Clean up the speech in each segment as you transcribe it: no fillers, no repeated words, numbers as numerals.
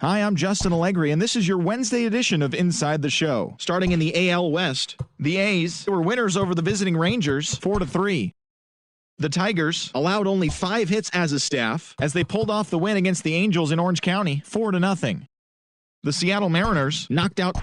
Hi, I'm Justin Allegri, and this is your Wednesday edition of Inside the Show. Starting in the AL West, the A's were winners over the visiting Rangers 4-3. The Tigers allowed only 5 hits as a staff as they pulled off the win against the Angels in Orange County 4-0. The Seattle Mariners knocked out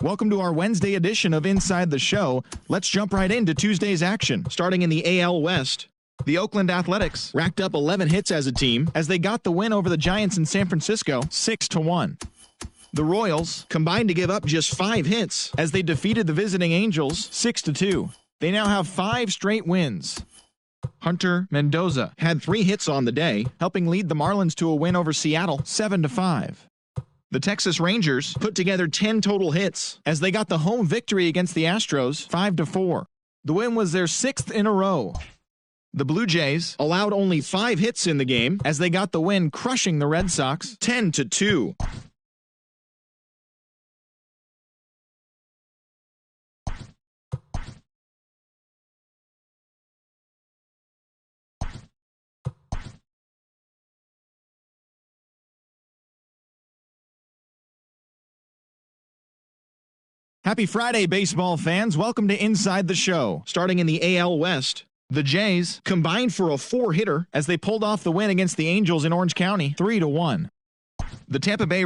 Welcome to our Wednesday edition of Inside the Show. Let's jump right into Tuesday's action. Starting in the AL West, the Oakland Athletics racked up 11 hits as a team as they got the win over the Giants in San Francisco 6-1. The Royals combined to give up just 5 hits as they defeated the visiting Angels 6-2. They now have 5 straight wins. Hunter Mendoza had 3 hits on the day, helping lead the Marlins to a win over Seattle 7-5. The Texas Rangers put together 10 total hits as they got the home victory against the Astros 5-4. The win was their 6th in a row. The Blue Jays allowed only 5 hits in the game as they got the win, crushing the Red Sox 10-2. Happy Friday, baseball fans. Welcome to Inside the Show. Starting in the AL West, the Jays combined for a 4-hitter as they pulled off the win against the Angels in Orange County 3-1. The Tampa Bay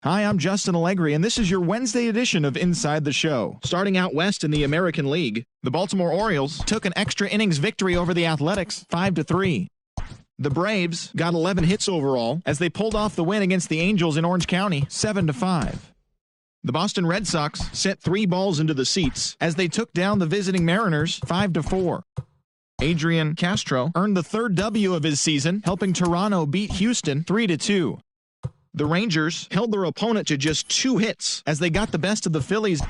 Hi, I'm Justin Allegri, and this is your Wednesday edition of Inside the Show. Starting out west in the American League, the Baltimore Orioles took an extra innings victory over the Athletics 5-3. The Braves got 11 hits overall as they pulled off the win against the Angels in Orange County 7-5. The Boston Red Sox sent 3 balls into the seats as they took down the visiting Mariners 5-4. Adrian Castro earned the 3rd W of his season, helping Toronto beat Houston 3-2. The Rangers held their opponent to just 2 hits as they got the best of the Phillies.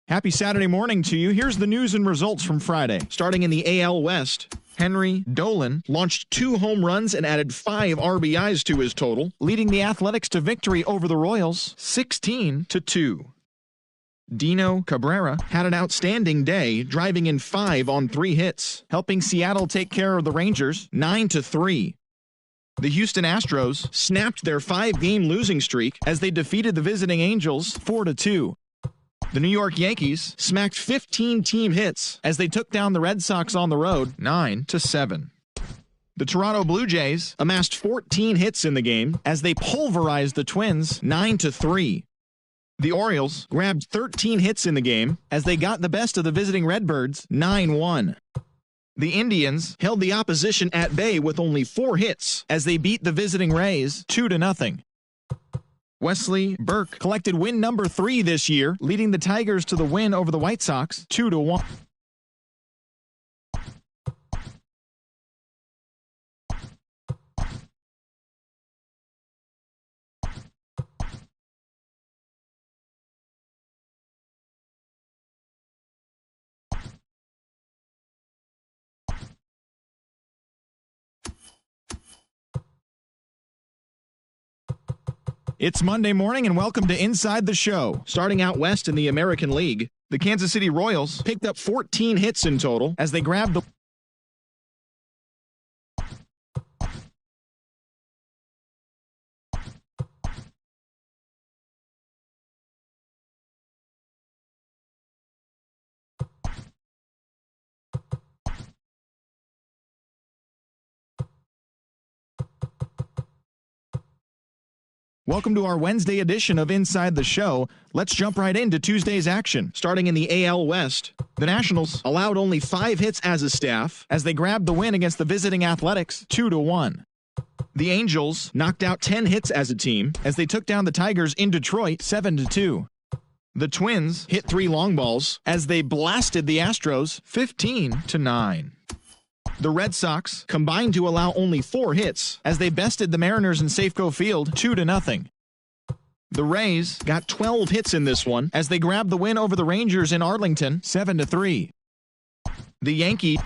Happy Saturday morning to you. Here's the news and results from Friday. Starting in the AL West, Henry Dolan launched 2 home runs and added 5 RBIs to his total, leading the Athletics to victory over the Royals 16-2. Dino Cabrera had an outstanding day, driving in 5 on 3 hits, helping Seattle take care of the Rangers 9-3. The Houston Astros snapped their 5-game losing streak as they defeated the visiting Angels 4-2. The New York Yankees smacked 15 team hits as they took down the Red Sox on the road 9-7. The Toronto Blue Jays amassed 14 hits in the game as they pulverized the Twins 9-3. The Orioles grabbed 13 hits in the game as they got the best of the visiting Redbirds 9-1. The Indians held the opposition at bay with only 4 hits as they beat the visiting Rays 2-0. Wesley Burke collected win number 3 this year, leading the Tigers to the win over the White Sox 2-1. It's Monday morning and welcome to Inside the Show. Starting out west in the American League, the Kansas City Royals picked up 14 hits in total as they grabbed the Welcome to our Wednesday edition of Inside the Show. Let's jump right into Tuesday's action. Starting in the AL West, the Nationals allowed only 5 hits as a staff as they grabbed the win against the visiting Athletics 2-1. The Angels knocked out 10 hits as a team as they took down the Tigers in Detroit 7-2. The Twins hit 3 long balls as they blasted the Astros 15-9. The Red Sox combined to allow only 4 hits as they bested the Mariners in Safeco Field 2-0. The Rays got 12 hits in this one as they grabbed the win over the Rangers in Arlington 7-3. The Yankees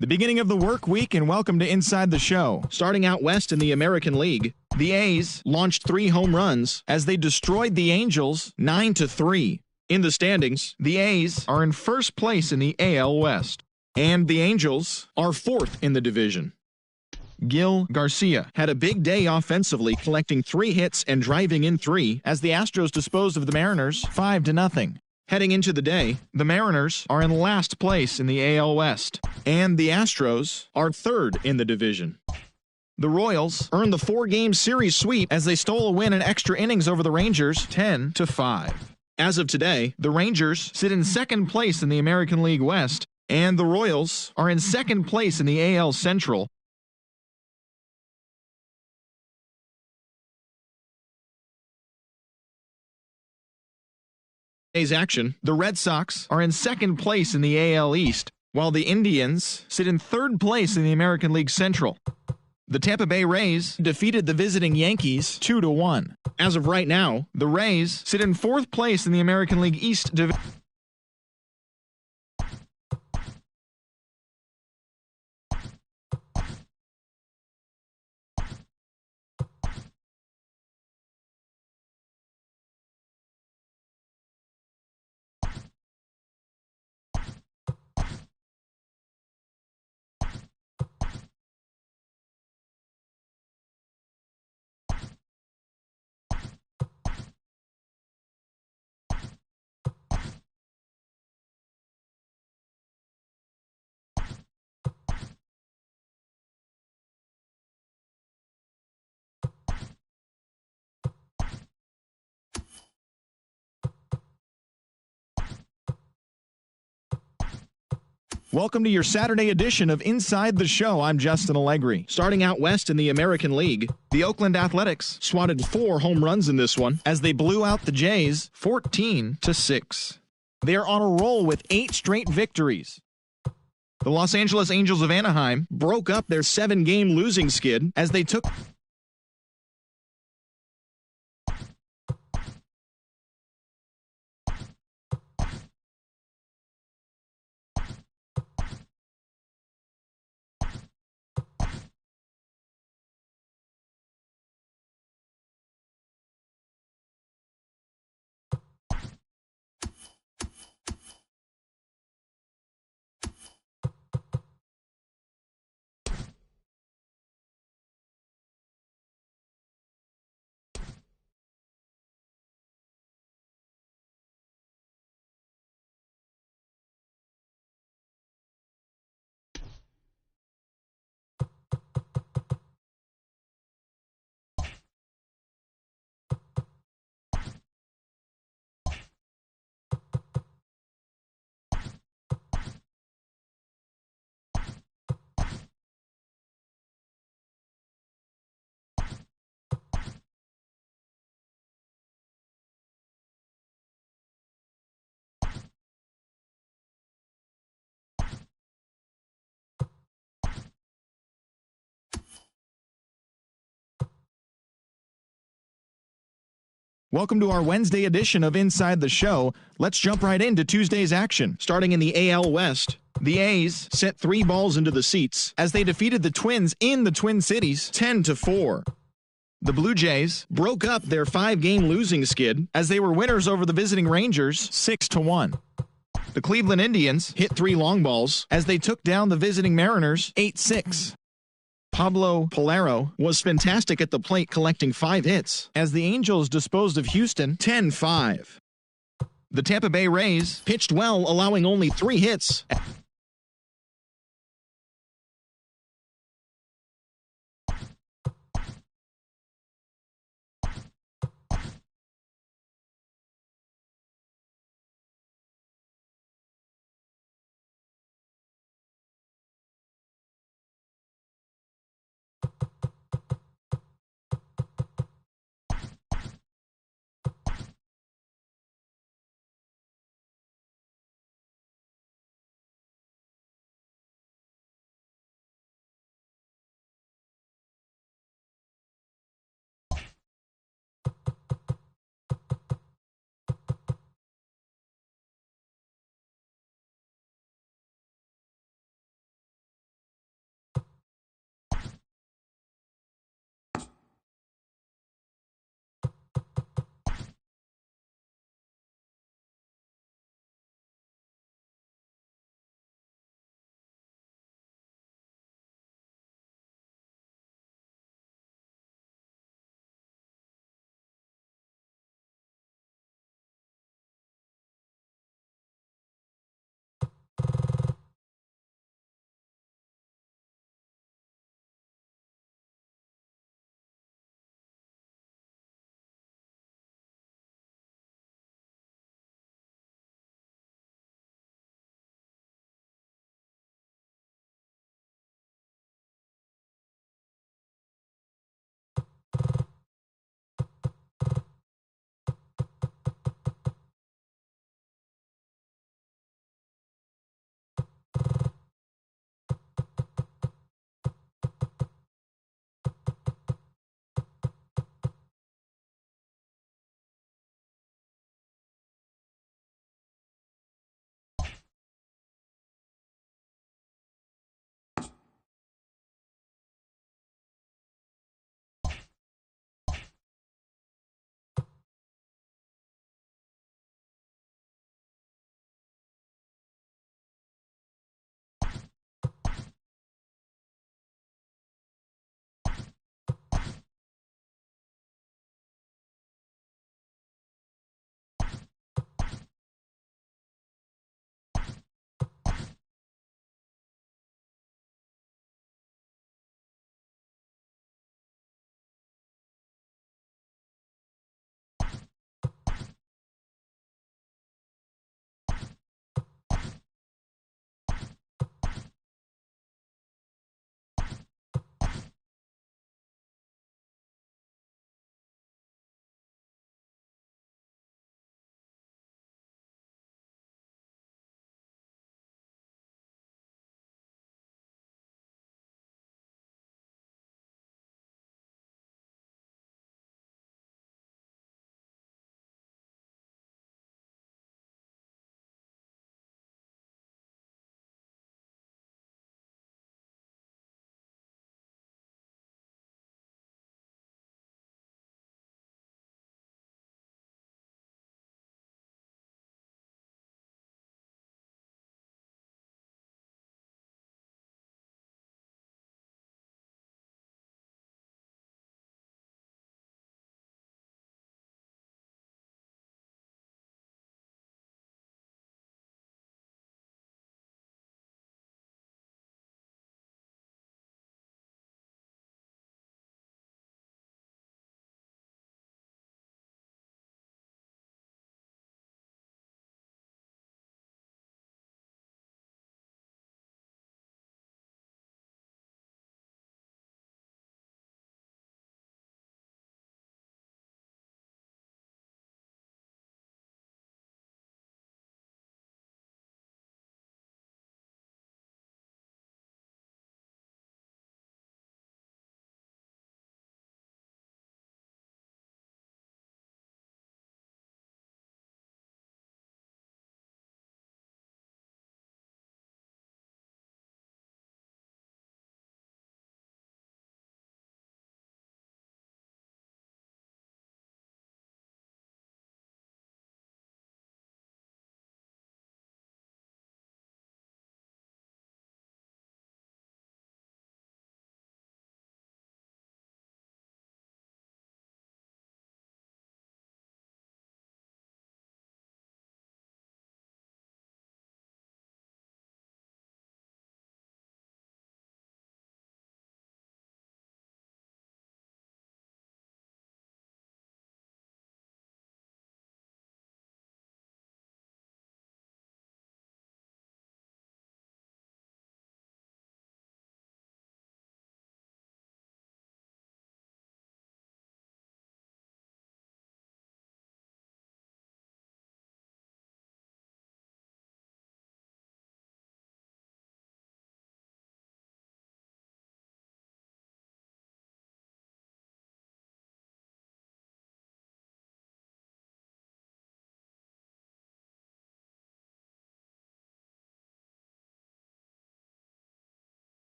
The beginning of the work week, and welcome to Inside the Show. Starting out west in the American League, the A's launched 3 home runs as they destroyed the Angels 9-3. In the standings, the A's are in first place in the AL West, and the Angels are 4th in the division. Gil Garcia had a big day offensively, collecting 3 hits and driving in 3 as the Astros disposed of the Mariners 5-0. Heading into the day, the Mariners are in last place in the AL West, and the Astros are 3rd in the division. The Royals earned the 4-game series sweep as they stole a win in extra innings over the Rangers 10-5. As of today, the Rangers sit in 2nd place in the American League West, and the Royals are in 2nd place in the AL Central. Today's action, the Red Sox are in 2nd place in the AL East, while the Indians sit in 3rd place in the American League Central. The Tampa Bay Rays defeated the visiting Yankees 2-1. As of right now, the Rays sit in 4th place in the American League East division. Welcome to your Saturday edition of Inside the Show. I'm Justin Allegri. Starting out west in the American League, the Oakland Athletics swatted 4 home runs in this one as they blew out the Jays 14-6. They are on a roll with 8 straight victories. The Los Angeles Angels of Anaheim broke up their 7-game losing skid as they took Welcome to our Wednesday edition of Inside the Show. Let's jump right into Tuesday's action. Starting in the AL West, the A's sent 3 balls into the seats as they defeated the Twins in the Twin Cities 10-4. The Blue Jays broke up their 5-game losing skid as they were winners over the visiting Rangers 6-1. The Cleveland Indians hit 3 long balls as they took down the visiting Mariners 8-6. Pablo Polero was fantastic at the plate, collecting 5 hits as the Angels disposed of Houston 10-5. The Tampa Bay Rays pitched well, allowing only 3 hits.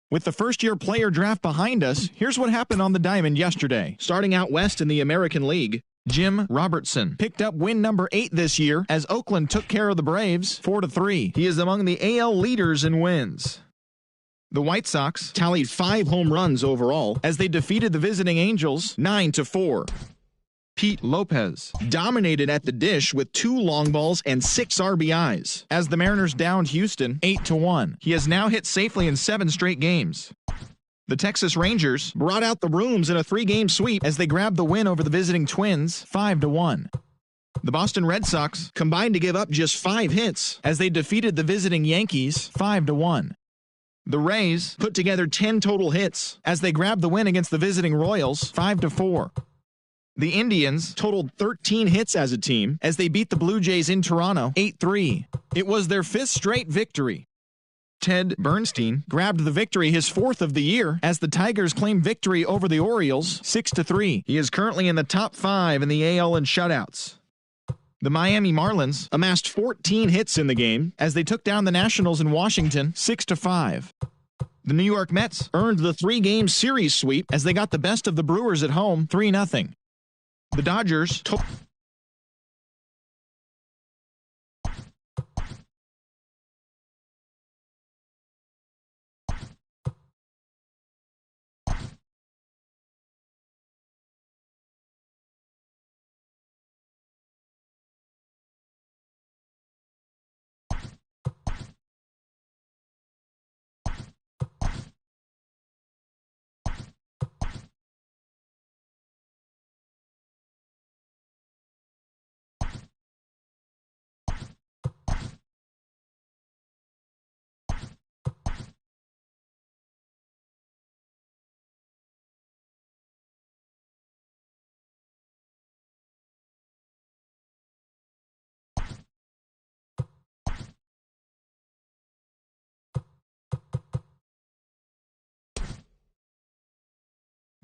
With the first-year player draft behind us, here's what happened on the diamond yesterday. Starting out west in the American League, Jim Robertson picked up win number 8 this year as Oakland took care of the Braves 4-3. He is among the AL leaders in wins. The White Sox tallied 5 home runs overall as they defeated the visiting Angels 9-4. Pete Lopez dominated at the dish with 2 long balls and 6 RBIs as the Mariners downed Houston 8-1. He has now hit safely in 7 straight games. The Texas Rangers brought out the brooms in a 3-game sweep as they grabbed the win over the visiting Twins 5-1. The Boston Red Sox combined to give up just 5 hits as they defeated the visiting Yankees 5-1. The Rays put together 10 total hits as they grabbed the win against the visiting Royals 5-4. The Indians totaled 13 hits as a team as they beat the Blue Jays in Toronto 8-3. It was their 5th straight victory. Ted Bernstein grabbed the victory, his 4th of the year, as the Tigers claimed victory over the Orioles 6-3. He is currently in the top 5 in the AL in shutouts. The Miami Marlins amassed 14 hits in the game as they took down the Nationals in Washington 6-5. The New York Mets earned the 3-game series sweep as they got the best of the Brewers at home 3-0. The Dodgers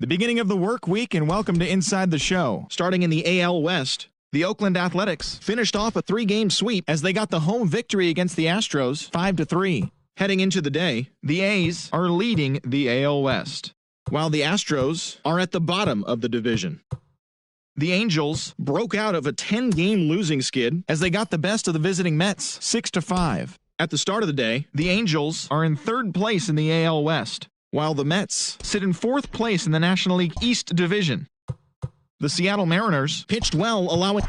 The beginning of the work week, and welcome to Inside the Show. Starting in the AL West, the Oakland Athletics finished off a 3-game sweep as they got the home victory against the Astros 5-3. Heading into the day, the A's are leading the AL West, while the Astros are at the bottom of the division. The Angels broke out of a 10-game losing skid as they got the best of the visiting Mets 6-5. At the start of the day, the Angels are in 3rd place in the AL West, while the Mets sit in 4th place in the National League East Division. The Seattle Mariners pitched well, allowing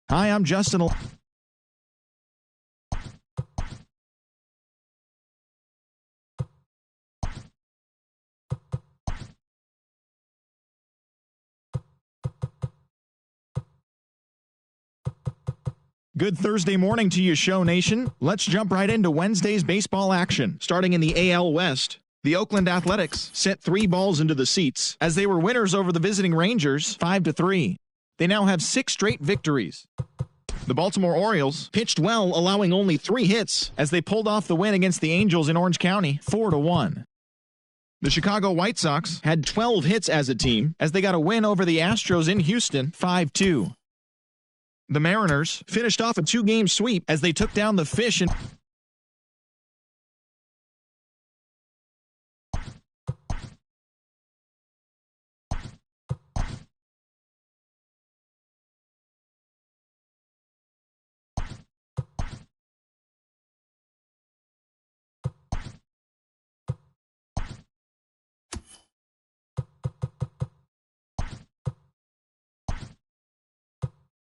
Hi, I'm Justin. Good Thursday morning to you, Show Nation. Let's jump right into Wednesday's baseball action. Starting in the AL West, the Oakland Athletics sent 3 balls into the seats as they were winners over the visiting Rangers 5-3. They now have 6 straight victories. The Baltimore Orioles pitched well, allowing only 3 hits as they pulled off the win against the Angels in Orange County 4-1. The Chicago White Sox had 12 hits as a team as they got a win over the Astros in Houston 5-2. The Mariners finished off a 2-game sweep as they took down the Fish in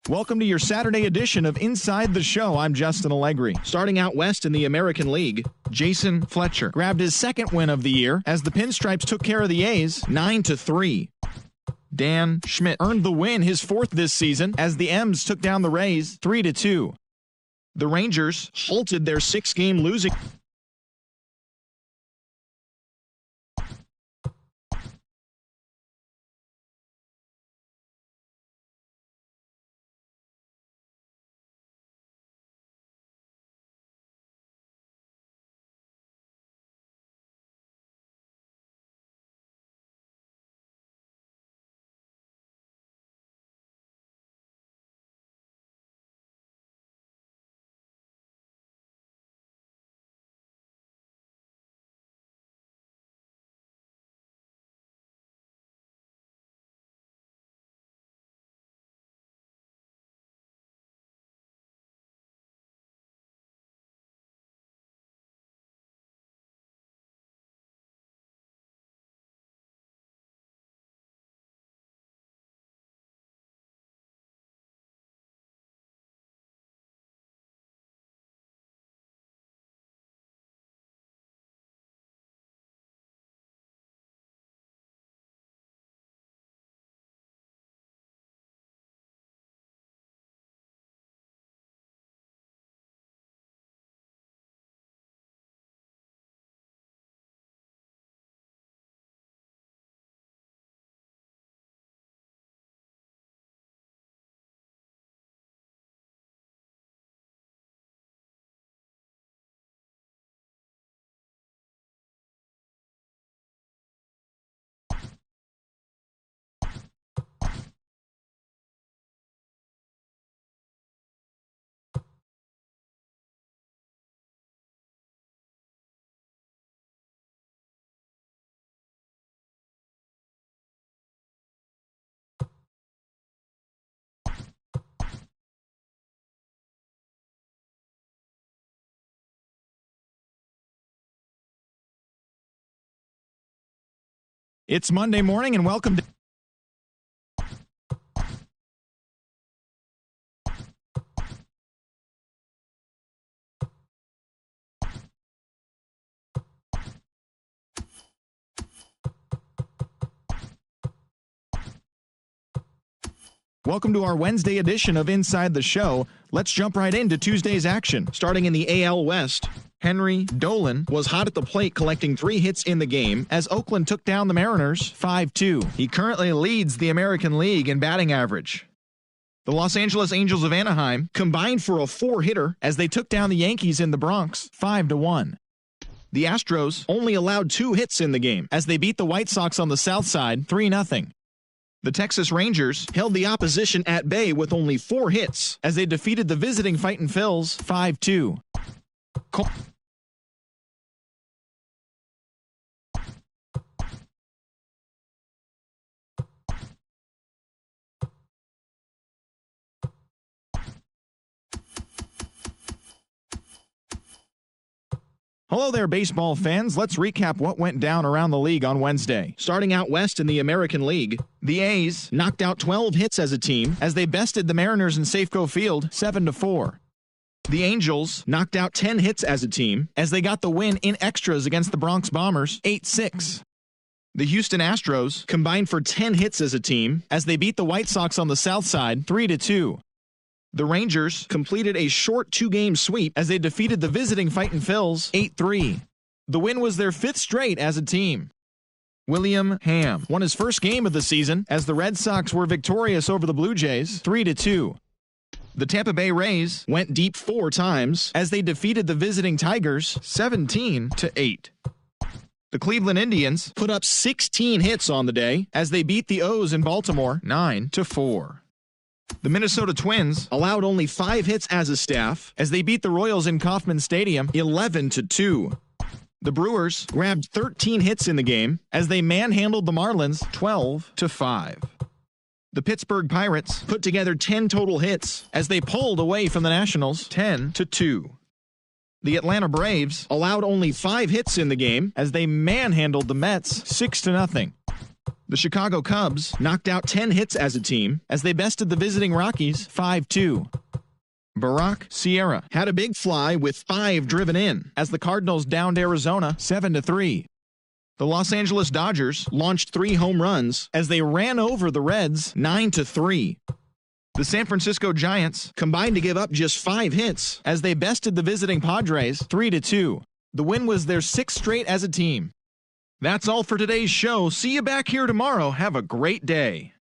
Welcome to your Saturday edition of Inside the Show. I'm Justin Allegri. Starting out west in the American League, Jason Fletcher grabbed his 2nd win of the year as the Pinstripes took care of the A's 9-3. Dan Schmidt earned the win, his 4th this season, as the M's took down the Rays 3-2. The Rangers halted their 6-game losing It's Monday morning and welcome to our Wednesday edition of Inside the Show. Let's jump right into Tuesday's action. Starting in the AL West, Henry Dolan was hot at the plate, collecting 3 hits in the game as Oakland took down the Mariners 5-2. He currently leads the American League in batting average. The Los Angeles Angels of Anaheim combined for a 4-hitter as they took down the Yankees in the Bronx 5-1. The Astros only allowed 2 hits in the game as they beat the White Sox on the south side 3-0. The Texas Rangers held the opposition at bay with only 4 hits as they defeated the visiting Fightin' Phils 5-2. Hello there, baseball fans. Let's recap what went down around the league on Wednesday. Starting out west in the American League, the A's knocked out 12 hits as a team as they bested the Mariners in Safeco Field 7-4. The Angels knocked out 10 hits as a team as they got the win in extras against the Bronx Bombers 8-6. The Houston Astros combined for 10 hits as a team as they beat the White Sox on the south side 3-2. The Rangers completed a short 2-game sweep as they defeated the visiting Fightin' Phils 8-3. The win was their 5th straight as a team. William Hamm won his first game of the season as the Red Sox were victorious over the Blue Jays 3-2. The Tampa Bay Rays went deep 4 times as they defeated the visiting Tigers 17-8. The Cleveland Indians put up 16 hits on the day as they beat the O's in Baltimore 9-4. The Minnesota Twins allowed only 5 hits as a staff as they beat the Royals in Kauffman Stadium 11-2. The Brewers grabbed 13 hits in the game as they manhandled the Marlins 12-5. The Pittsburgh Pirates put together 10 total hits as they pulled away from the Nationals 10-2. The Atlanta Braves allowed only 5 hits in the game as they manhandled the Mets 6-0. The Chicago Cubs knocked out 10 hits as a team as they bested the visiting Rockies 5-2. Barack Sierra had a big fly with 5 driven in as the Cardinals downed Arizona 7-3. The Los Angeles Dodgers launched 3 home runs as they ran over the Reds 9-3. The San Francisco Giants combined to give up just 5 hits as they bested the visiting Padres 3-2. The win was their 6th straight as a team. That's all for today's show. See you back here tomorrow. Have a great day.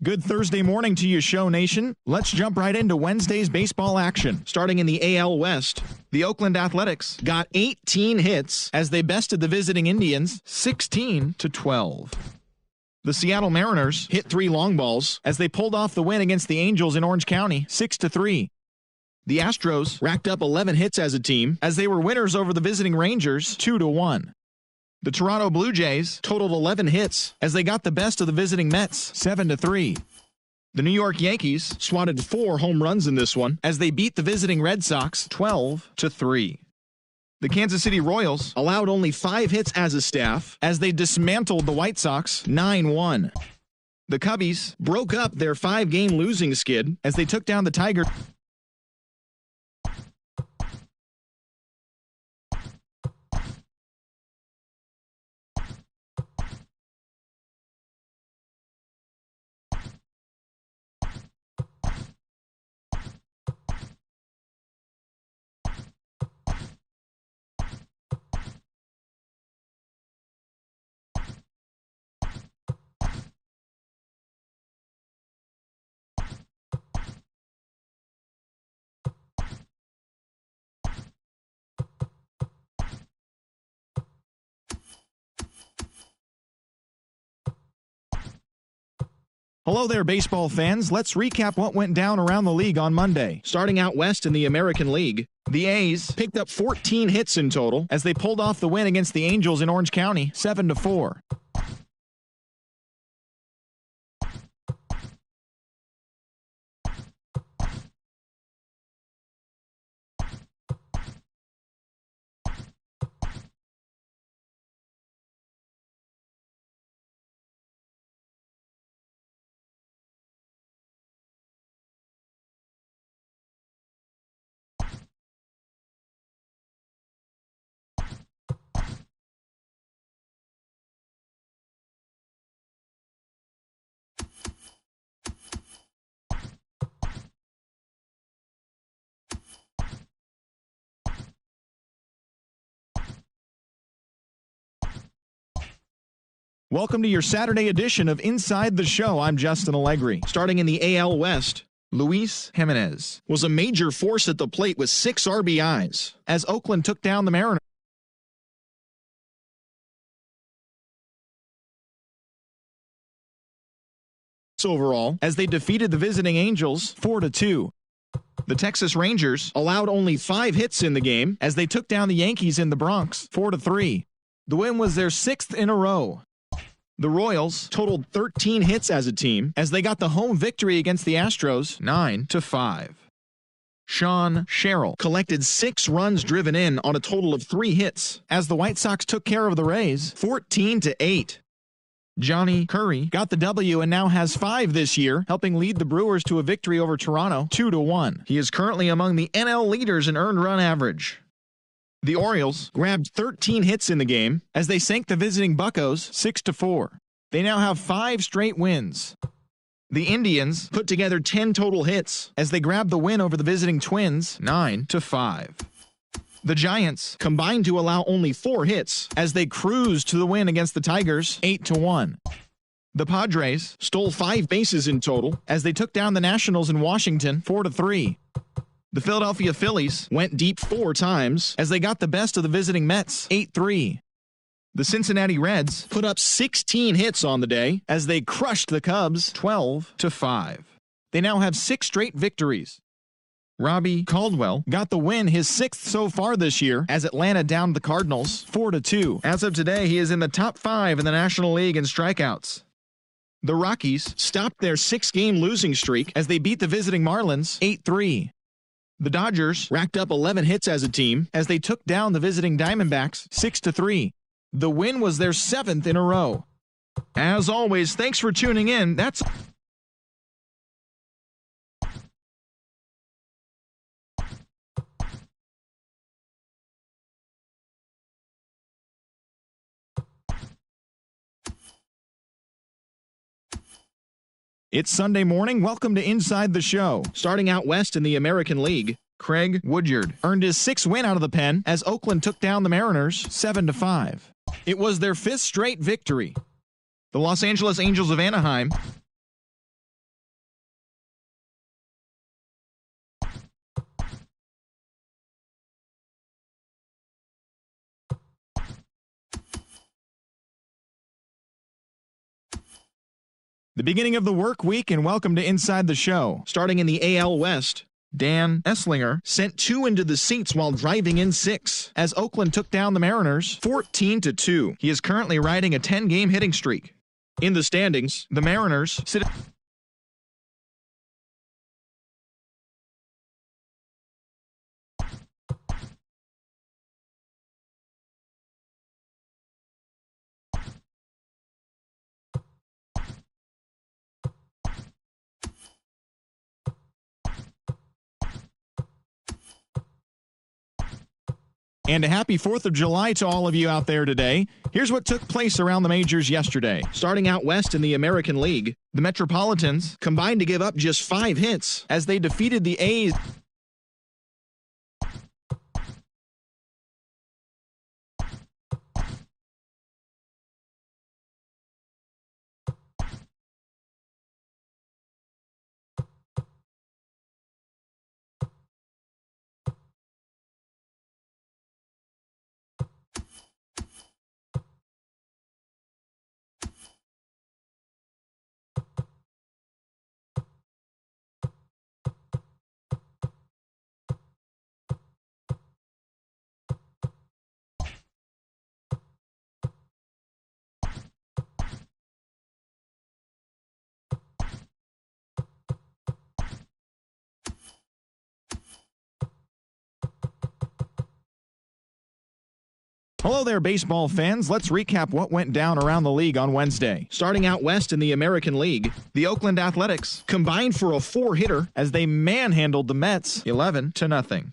Good Thursday morning to you, Show Nation. Let's jump right into Wednesday's baseball action. Starting in the AL West, the Oakland Athletics got 18 hits as they bested the visiting Indians 16-12. The Seattle Mariners hit 3 long balls as they pulled off the win against the Angels in Orange County 6-3. The Astros racked up 11 hits as a team as they were winners over the visiting Rangers 2-1. The Toronto Blue Jays totaled 11 hits as they got the best of the visiting Mets 7-3. The New York Yankees swatted 4 home runs in this one as they beat the visiting Red Sox 12-3. The Kansas City Royals allowed only 5 hits as a staff as they dismantled the White Sox 9-1. The Cubbies broke up their 5-game losing skid as they took down the Tigers. Hello there, baseball fans. Let's recap what went down around the league on Monday. Starting out west in the American League, the A's picked up 14 hits in total as they pulled off the win against the Angels in Orange County 7-4. Welcome to your Saturday edition of Inside the Show. I'm Justin Allegri. Starting in the AL West, Luis Jimenez was a major force at the plate with 6 RBIs as Oakland took down the Mariners. Overall, as they defeated the visiting Angels 4-2. The Texas Rangers allowed only 5 hits in the game as they took down the Yankees in the Bronx 4-3. The win was their 6th in a row. The Royals totaled 13 hits as a team as they got the home victory against the Astros 9-5. Sean Sherrill collected 6 runs driven in on a total of 3 hits as the White Sox took care of the Rays 14-8. Johnny Curry got the W and now has 5 this year, helping lead the Brewers to a victory over Toronto 2-1. He is currently among the NL leaders in earned run average. The Orioles grabbed 13 hits in the game as they sank the visiting Buccos 6-4. They now have 5 straight wins. The Indians put together 10 total hits as they grabbed the win over the visiting Twins 9-5. The Giants combined to allow only 4 hits as they cruised to the win against the Tigers 8-1. The Padres stole 5 bases in total as they took down the Nationals in Washington 4-3. The Philadelphia Phillies went deep 4 times as they got the best of the visiting Mets 8-3. The Cincinnati Reds put up 16 hits on the day as they crushed the Cubs 12-5. They now have 6 straight victories. Robbie Caldwell got the win, his 6th so far this year, as Atlanta downed the Cardinals 4-2. As of today, he is in the top 5 in the National League in strikeouts. The Rockies stopped their 6-game losing streak as they beat the visiting Marlins 8-3. The Dodgers racked up 11 hits as a team as they took down the visiting Diamondbacks 6-3. The win was their 7th in a row. As always, thanks for tuning in. That's It's Sunday morning. Welcome to Inside the Show. Starting out west in the American League, Craig Woodyard earned his 6th win out of the pen as Oakland took down the Mariners 7-5. It was their 5th straight victory. The Los Angeles Angels of Anaheim The beginning of the work week, and welcome to Inside the Show. Starting in the AL West, Dan Esslinger sent 2 into the seats while driving in 6 as Oakland took down the Mariners 14-2. He is currently riding a 10-game hitting streak. In the standings, the Mariners sit at And a happy 4th of July to all of you out there today. Here's what took place around the majors yesterday. Starting out west in the American League, the Metropolitans combined to give up just 5 hits as they defeated the A's. Hello there, baseball fans. Let's recap what went down around the league on Wednesday. Starting out west in the American League, the Oakland Athletics combined for a 4-hitter as they manhandled the Mets 11-0.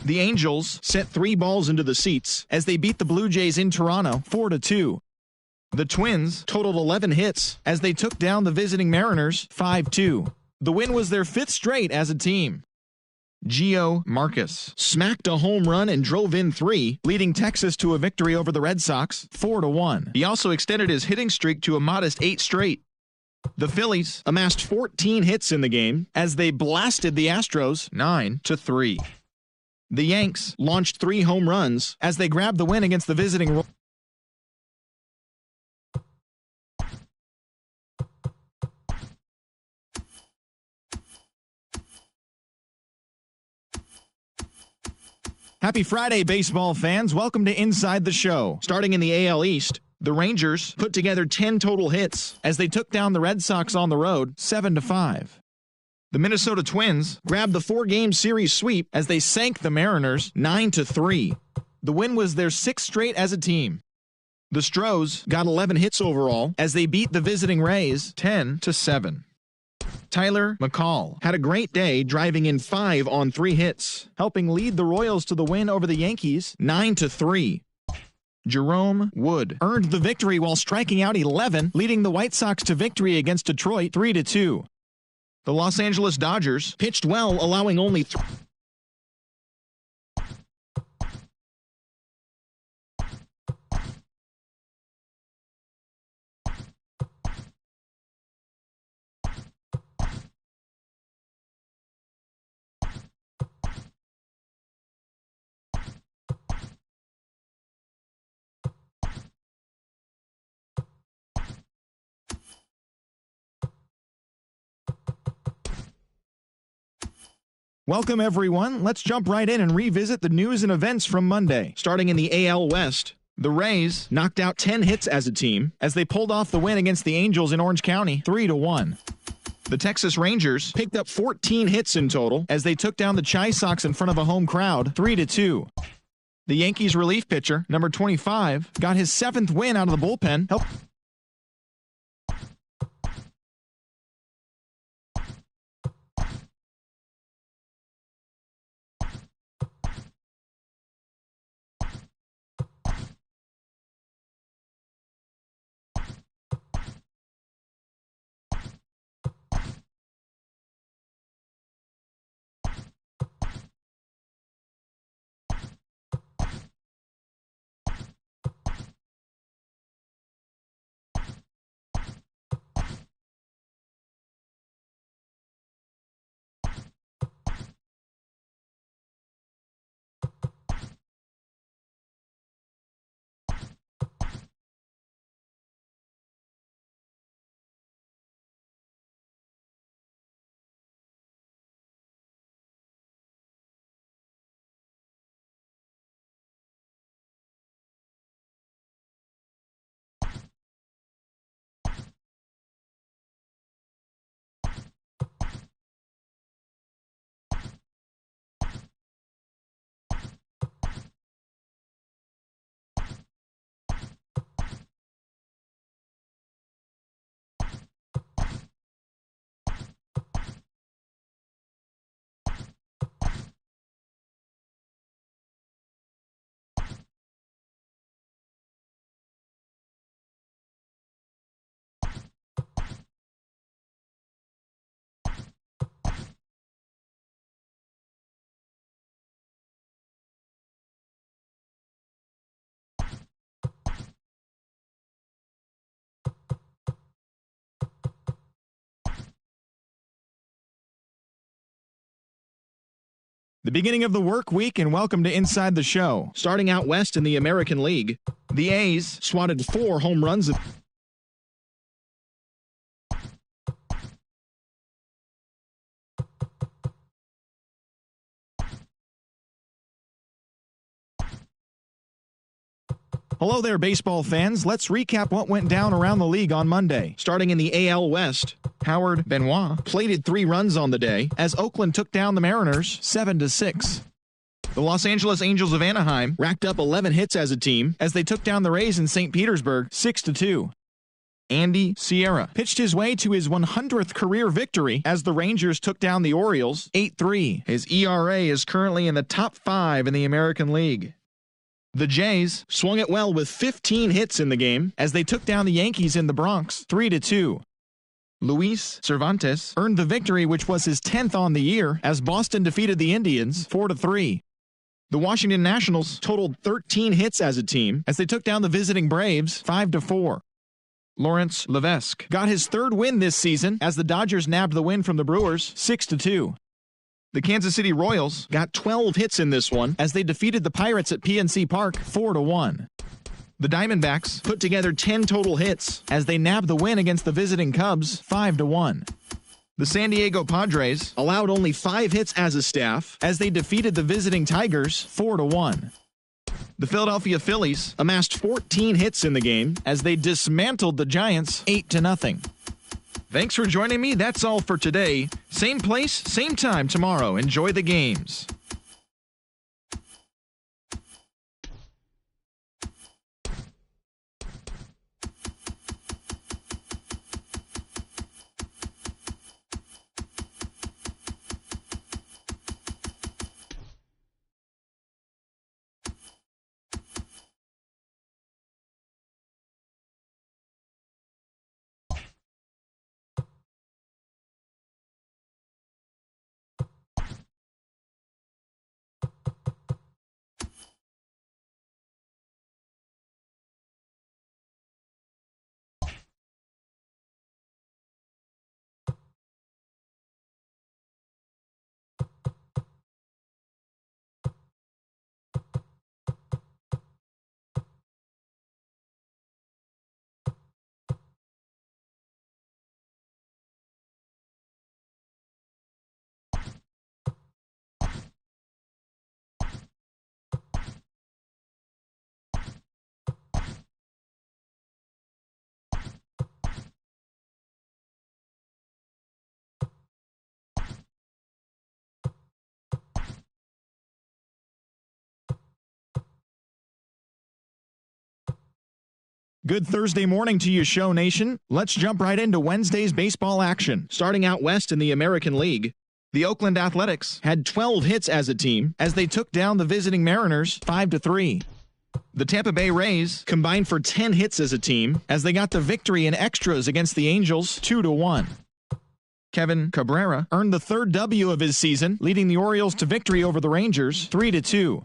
The Angels sent 3 balls into the seats as they beat the Blue Jays in Toronto 4-2. The Twins totaled 11 hits as they took down the visiting Mariners 5-2. The win was their 5th straight as a team. Gio Marcus smacked a home run and drove in 3, leading Texas to a victory over the Red Sox 4-1. He also extended his hitting streak to a modest 8 straight. The Phillies amassed 14 hits in the game as they blasted the Astros 9-3. The Yanks launched 3 home runs as they grabbed the win against the visiting Happy Friday, baseball fans. Welcome to Inside the Show. Starting in the AL East, the Rangers put together 10 total hits as they took down the Red Sox on the road 7-5. The Minnesota Twins grabbed the 4-game series sweep as they sank the Mariners 9-3. The win was their 6th straight as a team. The Stros got 11 hits overall as they beat the visiting Rays 10-7. Tyler McCall had a great day, driving in 5 on 3 hits, helping lead the Royals to the win over the Yankees 9-3. Jerome Wood earned the victory while striking out 11, leading the White Sox to victory against Detroit 3-2. The Los Angeles Dodgers pitched well, allowing only 3. Welcome, everyone. Let's jump right in and revisit the news and events from Monday. Starting in the AL West, the Rays knocked out 10 hits as a team as they pulled off the win against the Angels in Orange County 3-1. The Texas Rangers picked up 14 hits in total as they took down the Chi Sox in front of a home crowd 3-2. The Yankees relief pitcher, number 25, got his 7th win out of the bullpen, The beginning of the work week, and welcome to Inside the Show. Starting out west in the American League, the A's swatted 4 home runs. Hello there, baseball fans. Let's recap what went down around the league on Monday. Starting in the AL West, Howard Benoit plated 3 runs on the day as Oakland took down the Mariners 7-6. The Los Angeles Angels of Anaheim racked up 11 hits as a team as they took down the Rays in St. Petersburg 6-2. Andy Sierra pitched his way to his 100th career victory as the Rangers took down the Orioles 8-3. His ERA is currently in the top 5 in the American League. The Jays swung it well with 15 hits in the game as they took down the Yankees in the Bronx 3-2. Luis Cervantes earned the victory, which was his 10th on the year, as Boston defeated the Indians 4-3. The Washington Nationals totaled 13 hits as a team as they took down the visiting Braves 5-4. Lawrence Levesque got his 3rd win this season as the Dodgers nabbed the win from the Brewers 6-2. The Kansas City Royals got 12 hits in this one as they defeated the Pirates at PNC Park 4-1. The Diamondbacks put together 10 total hits as they nabbed the win against the visiting Cubs 5-1. The San Diego Padres allowed only 5 hits as a staff as they defeated the visiting Tigers 4-1. The Philadelphia Phillies amassed 14 hits in the game as they dismantled the Giants 8-0. Thanks for joining me. That's all for today. Same place, same time tomorrow. Enjoy the games. Good Thursday morning to you, Show Nation. Let's jump right into Wednesday's baseball action. Starting out west in the American League, the Oakland Athletics had 12 hits as a team as they took down the visiting Mariners 5-3. The Tampa Bay Rays combined for 10 hits as a team as they got the victory in extras against the Angels 2-1. Kevin Cabrera earned the 3rd W of his season, leading the Orioles to victory over the Rangers 3-2.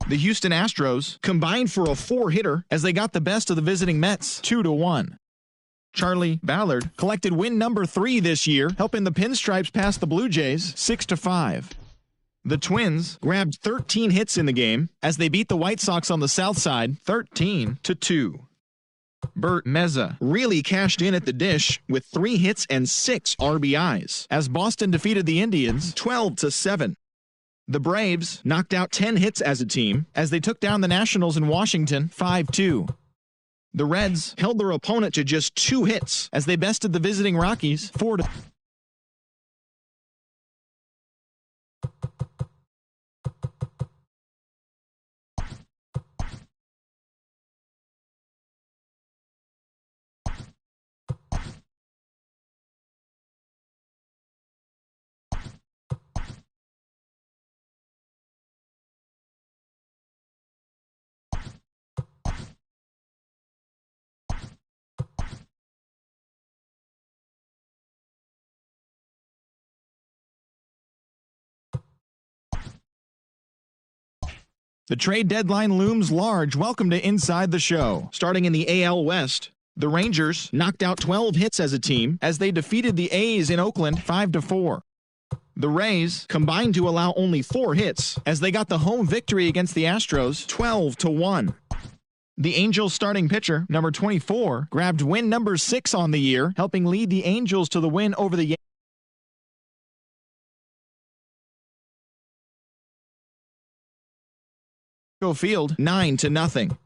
The Houston Astros combined for a 4-hitter as they got the best of the visiting Mets 2-1. Charlie Ballard collected win number 3 this year, helping the Pinstripes pass the Blue Jays 6-5. The Twins grabbed 13 hits in the game as they beat the White Sox on the south side 13-2. Bert Meza really cashed in at the dish with 3 hits and 6 RBIs as Boston defeated the Indians 12-7. The Braves knocked out 10 hits as a team as they took down the Nationals in Washington 5-2. The Reds held their opponent to just 2 hits as they bested the visiting Rockies 4-2. The trade deadline looms large. Welcome to Inside the Show. Starting in the AL West, the Rangers knocked out 12 hits as a team as they defeated the A's in Oakland 5-4. The Rays combined to allow only 4 hits as they got the home victory against the Astros 12-1. The Angels starting pitcher, number 24, grabbed win number 6 on the year, helping lead the Angels to the win over the Field 9-0.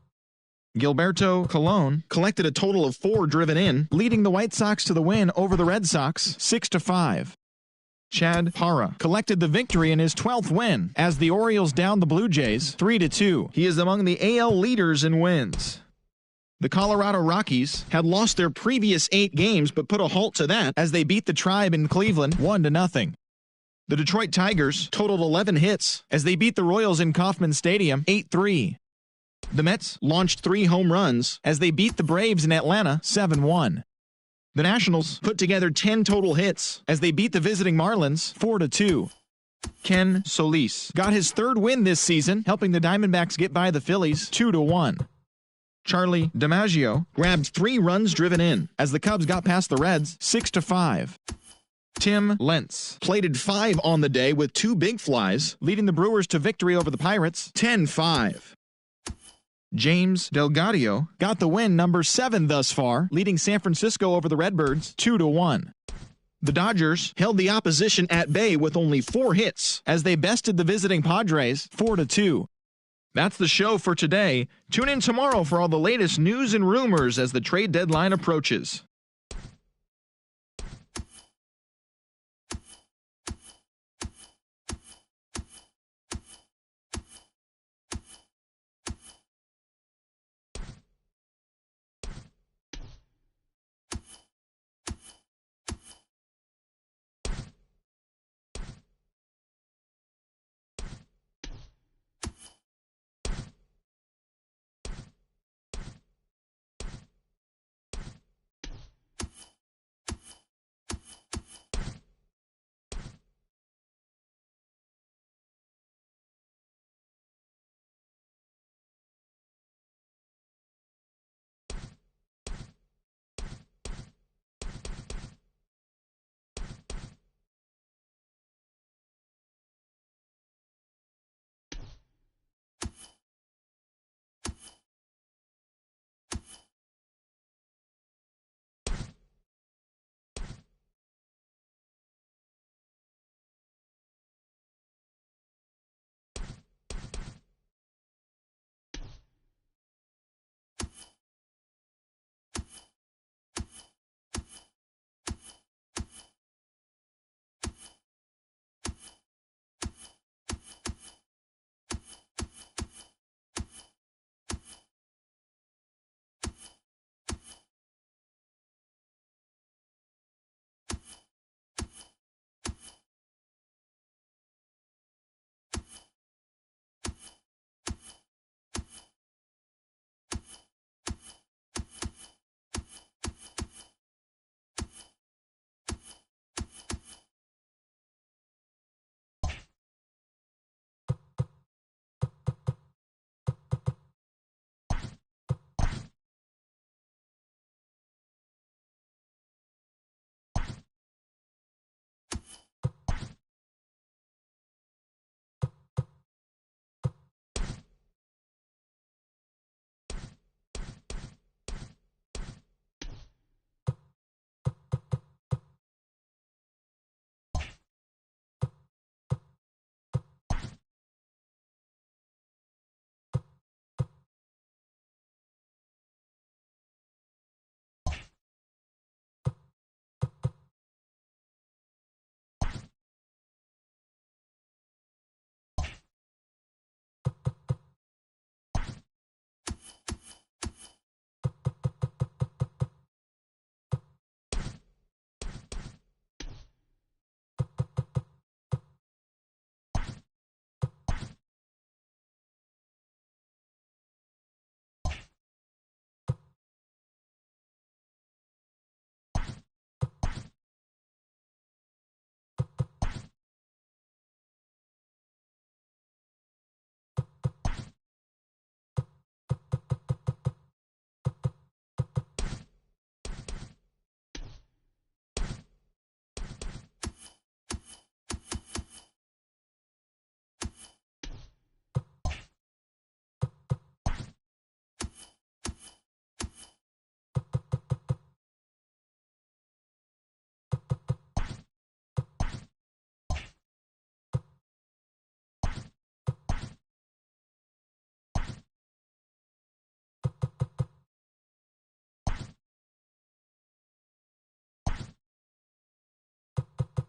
Gilberto Colon collected a total of 4 driven in, leading the White Sox to the win over the Red Sox 6-5. Chad Parra collected the victory in his 12th win as the Orioles downed the Blue Jays 3-2. He is among the AL leaders in wins. The Colorado Rockies had lost their previous 8 games but put a halt to that as they beat the Tribe in Cleveland 1-0. The Detroit Tigers totaled 11 hits as they beat the Royals in Kauffman Stadium 8-3. The Mets launched 3 home runs as they beat the Braves in Atlanta 7-1. The Nationals put together 10 total hits as they beat the visiting Marlins 4-2. Ken Solis got his 3rd win this season, helping the Diamondbacks get by the Phillies 2-1. Charlie DiMaggio grabbed 3 runs driven in as the Cubs got past the Reds 6-5. Tim Lentz plated 5 on the day with 2 big flies, leading the Brewers to victory over the Pirates 10-5. James Delgadillo got the win number 7 thus far, leading San Francisco over the Redbirds 2-1. The Dodgers held the opposition at bay with only 4 hits as they bested the visiting Padres 4-2. That's the show for today. Tune in tomorrow for all the latest news and rumors as the trade deadline approaches.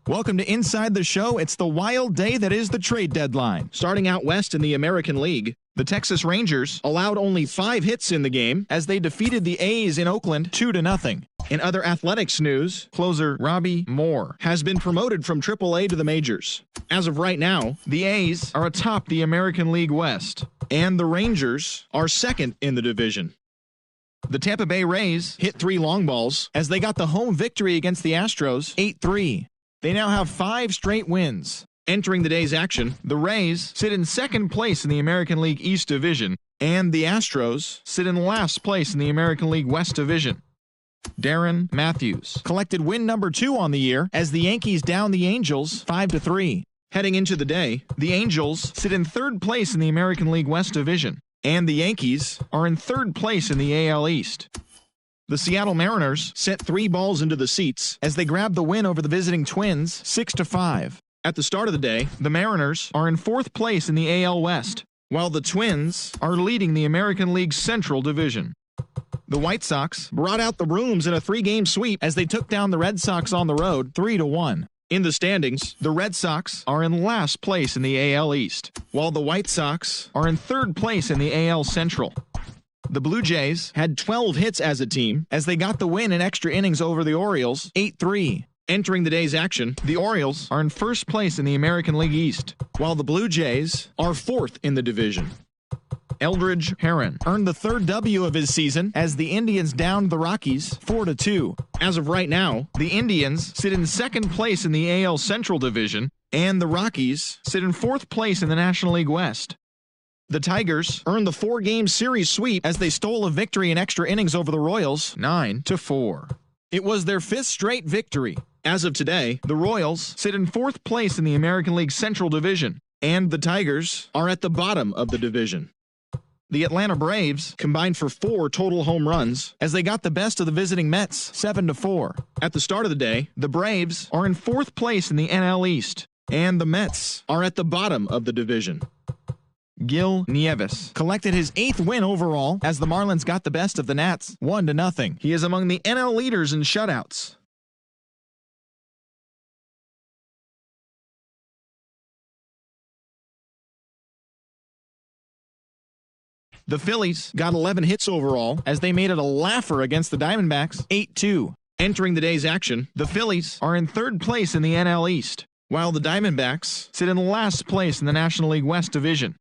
Welcome to Inside the Show. It's the wild day that is the trade deadline. Starting out west in the American League, the Texas Rangers allowed only 5 hits in the game as they defeated the A's in Oakland 2-0. In other athletics news, closer Robbie Moore has been promoted from AAA to the majors. As of right now, the A's are atop the American League West, and the Rangers are second in the division. The Tampa Bay Rays hit 3 long balls as they got the home victory against the Astros 8-3. They now have 5 straight wins. Entering the day's action, the Rays sit in second place in the American League East Division, and the Astros sit in last place in the American League West Division. Darren Matthews collected win number 2 on the year as the Yankees down the Angels 5-3. Heading into the day, the Angels sit in third place in the American League West Division, and the Yankees are in third place in the AL East. The Seattle Mariners sent 3 balls into the seats as they grabbed the win over the visiting Twins 6-5. At the start of the day, the Mariners are in 4th place in the AL West, while the Twins are leading the American League Central Division. The White Sox brought out the brooms in a 3-game sweep as they took down the Red Sox on the road 3-1. In the standings, the Red Sox are in last place in the AL East, while the White Sox are in 3rd place in the AL Central. The Blue Jays had 12 hits as a team as they got the win in extra innings over the Orioles 8-3. Entering the day's action, the Orioles are in 1st place in the American League East, while the Blue Jays are 4th in the division. Eldridge Herron earned the 3rd W of his season as the Indians downed the Rockies 4-2. As of right now, the Indians sit in 2nd place in the AL Central Division, and the Rockies sit in 4th place in the National League West. The Tigers earned the 4-game series sweep as they stole a victory in extra innings over the Royals 9-4. It was their 5th straight victory. As of today, the Royals sit in 4th place in the American League Central Division, and the Tigers are at the bottom of the division. The Atlanta Braves combined for 4 total home runs as they got the best of the visiting Mets 7-4. At the start of the day, the Braves are in 4th place in the NL East, and the Mets are at the bottom of the division. Gil Nieves collected his 8th win overall as the Marlins got the best of the Nats 1-0. He is among the NL leaders in shutouts. The Phillies got 11 hits overall as they made it a laugher against the Diamondbacks 8-2. Entering the day's action, the Phillies are in 3rd place in the NL East, while the Diamondbacks sit in last place in the National League West Division.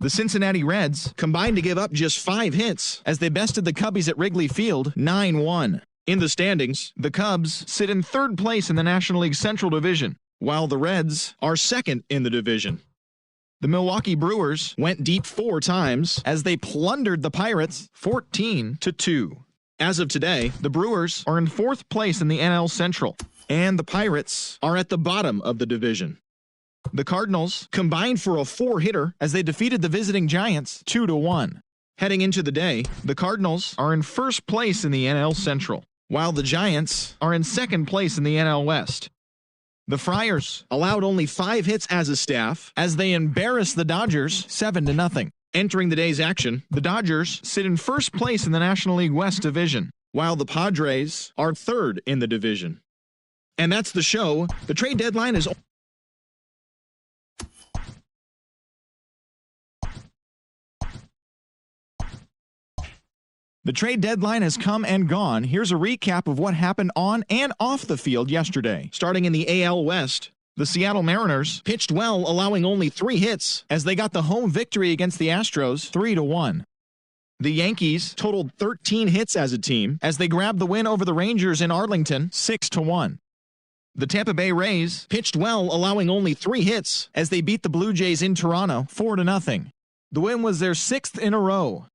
The Cincinnati Reds combined to give up just 5 hits as they bested the Cubbies at Wrigley Field 9-1. In the standings, the Cubs sit in 3rd place in the National League Central Division, while the Reds are 2nd in the division. The Milwaukee Brewers went deep 4 times as they plundered the Pirates 14-2. As of today, the Brewers are in 4th place in the NL Central, and the Pirates are at the bottom of the division. The Cardinals combined for a 4-hitter as they defeated the visiting Giants 2-1. Heading into the day, the Cardinals are in 1st place in the NL Central, while the Giants are in 2nd place in the NL West. The Friars allowed only 5 hits as a staff as they embarrassed the Dodgers 7-0. Entering the day's action, the Dodgers sit in 1st place in the National League West Division, while the Padres are 3rd in the division. And that's the show. The trade deadline is The trade deadline has come and gone. Here's a recap of what happened on and off the field yesterday. Starting in the AL West, the Seattle Mariners pitched well, allowing only 3 hits as they got the home victory against the Astros 3-1. The Yankees totaled 13 hits as a team as they grabbed the win over the Rangers in Arlington 6-1. The Tampa Bay Rays pitched well, allowing only 3 hits as they beat the Blue Jays in Toronto 4-0. The win was their 6th in a row.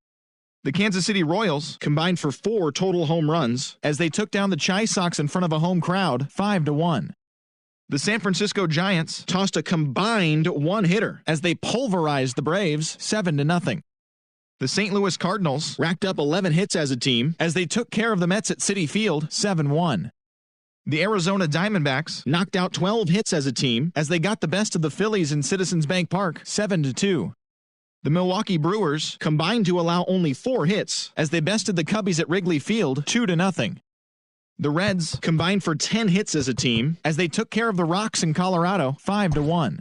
The Kansas City Royals combined for 4 total home runs as they took down the Chi Sox in front of a home crowd 5-1. The San Francisco Giants tossed a combined 1-hitter as they pulverized the Braves 7-0. The St. Louis Cardinals racked up 11 hits as a team as they took care of the Mets at Citi Field 7-1. The Arizona Diamondbacks knocked out 12 hits as a team as they got the best of the Phillies in Citizens Bank Park 7-2. The Milwaukee Brewers combined to allow only 4 hits as they bested the Cubbies at Wrigley Field 2-0. The Reds combined for 10 hits as a team as they took care of the Rocks in Colorado 5-1.